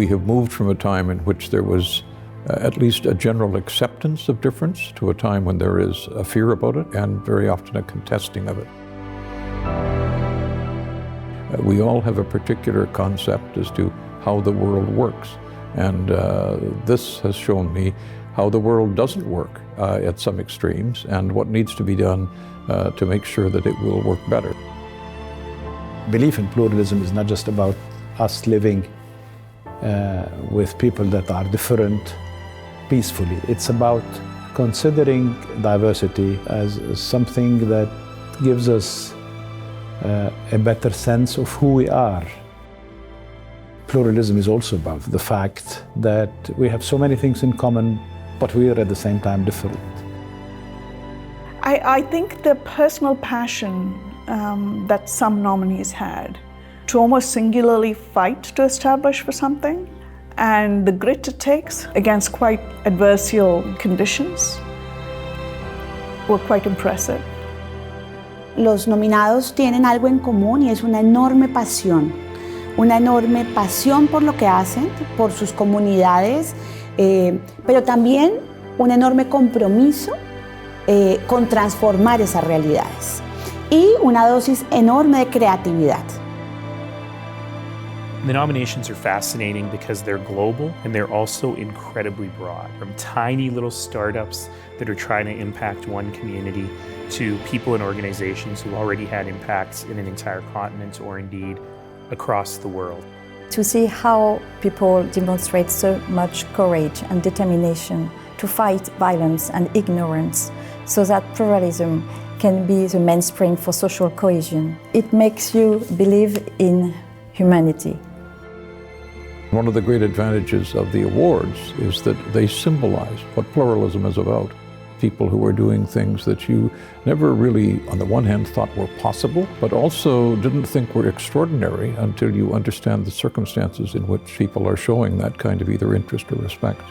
we have moved from a time in which there was at least a general acceptance of difference to a time when there is a fear about it and very often a contesting of it. We all have a particular concept as to how the world works, and this has shown me how the world doesn't work at some extremes and what needs to be done to make sure that it will work better. Belief in pluralism is not just about us living with people that are different peacefully. It's about considering diversity as something that gives us a better sense of who we are. Pluralism is also about the fact that we have so many things in common, but we are at the same time different. I think the personal passion that some nominees had to almost singularly fight to establish for something, and the grit it takes against quite adversarial conditions were quite impressive. Los nominados tienen algo en común y es una enorme pasión por lo que hacen, por sus comunidades, pero también un enorme compromiso con transformar esas realidades y una dosis enorme de creatividad. The nominations are fascinating because they're global and they're also incredibly broad. From tiny little startups that are trying to impact one community to people and organizations who already had impacts in an entire continent or indeed across the world. To see how people demonstrate so much courage and determination to fight violence and ignorance so that pluralism can be the mainspring for social cohesion. It makes you believe in humanity. One of the great advantages of the awards is that they symbolize what pluralism is about. People who are doing things that you never really, on the one hand, thought were possible, but also didn't think were extraordinary until you understand the circumstances in which people are showing that kind of either interest or respect.